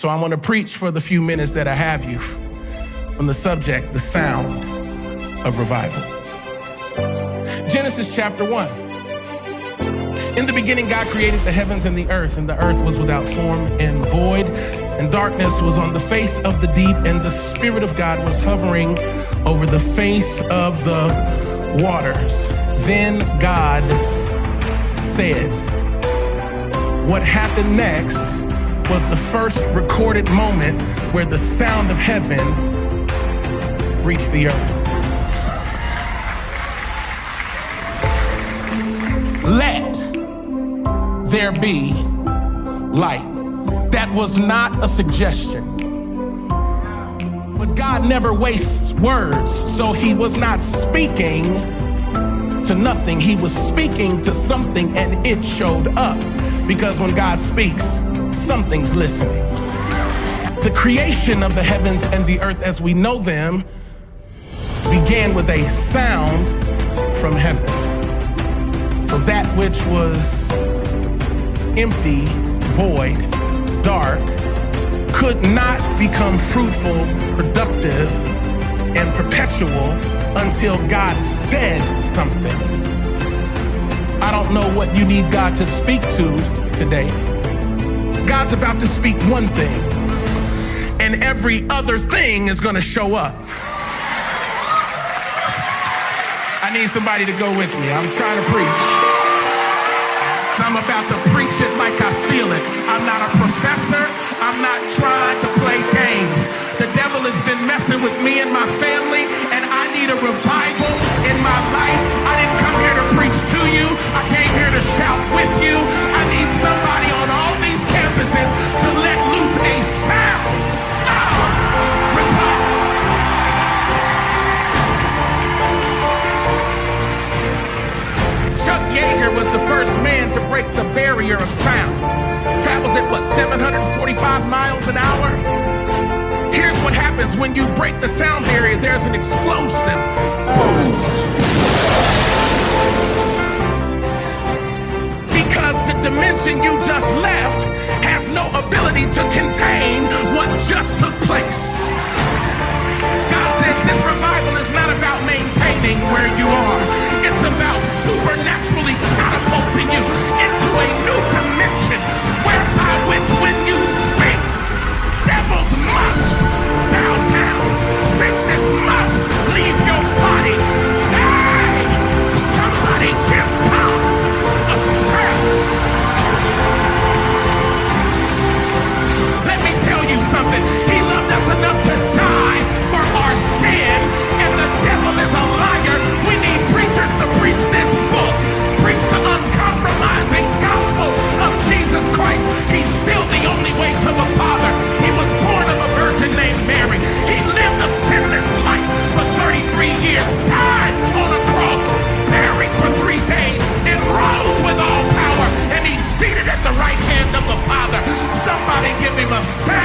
So I'm gonna preach for the few minutes that I have you from the subject, the sound of revival. Genesis chapter 1. In the beginning, God created the heavens and the earth was without form and void, and darkness was on the face of the deep, and the Spirit of God was hovering over the face of the waters. Then God said. What happened next was the first recorded moment where the sound of heaven reached the earth. Let there be light. That was not a suggestion. But God never wastes words, so he was not speaking to nothing. He was speaking to something, and it showed up. Because when God speaks, something's listening. The creation of the heavens and the earth as we know them began with a sound from heaven. So that which was empty, void, dark, could not become fruitful, productive, and perpetual until God said something. I don't know what you need God to speak to today. God's about to speak one thing, and every other thing is gonna show up. I need somebody to go with me. I'm trying to preach. I'm about to preach it like I feel it. I'm not a professor. I'm not trying to play games. The devil has been messing with me and my family, and I need a revival in my life. I didn't come here to preach to you. I came here to shout with you. I need somebody on all these campuses to let loose a sound of revival. Chuck Yeager was the first man to break the barrier of sound. Travels at 745 miles an hour? Here's what happens when you break the sound barrier. There's an explosive boom. Because the dimension you just left has no ability to contain what just took place. God says this revival is not about maintaining where you are. It's about supernaturally catapulting you into a new dimension whereby which when you speak, devils must bow down. Sickness must leave your body. Hey, somebody give God a sound. Let me tell you something. He loved us enough to die for our sin, and the devil is a liar. We need preachers to preach this book, preach the uncompromising gospel of Jesus Christ. He's still the only way to the Father. He was born of a virgin named Mary. He lived a sinless life for 33 years, died on a cross, buried for 3 days, and rose with all power, and he's seated at the right hand of the Father. Somebody give him a sound.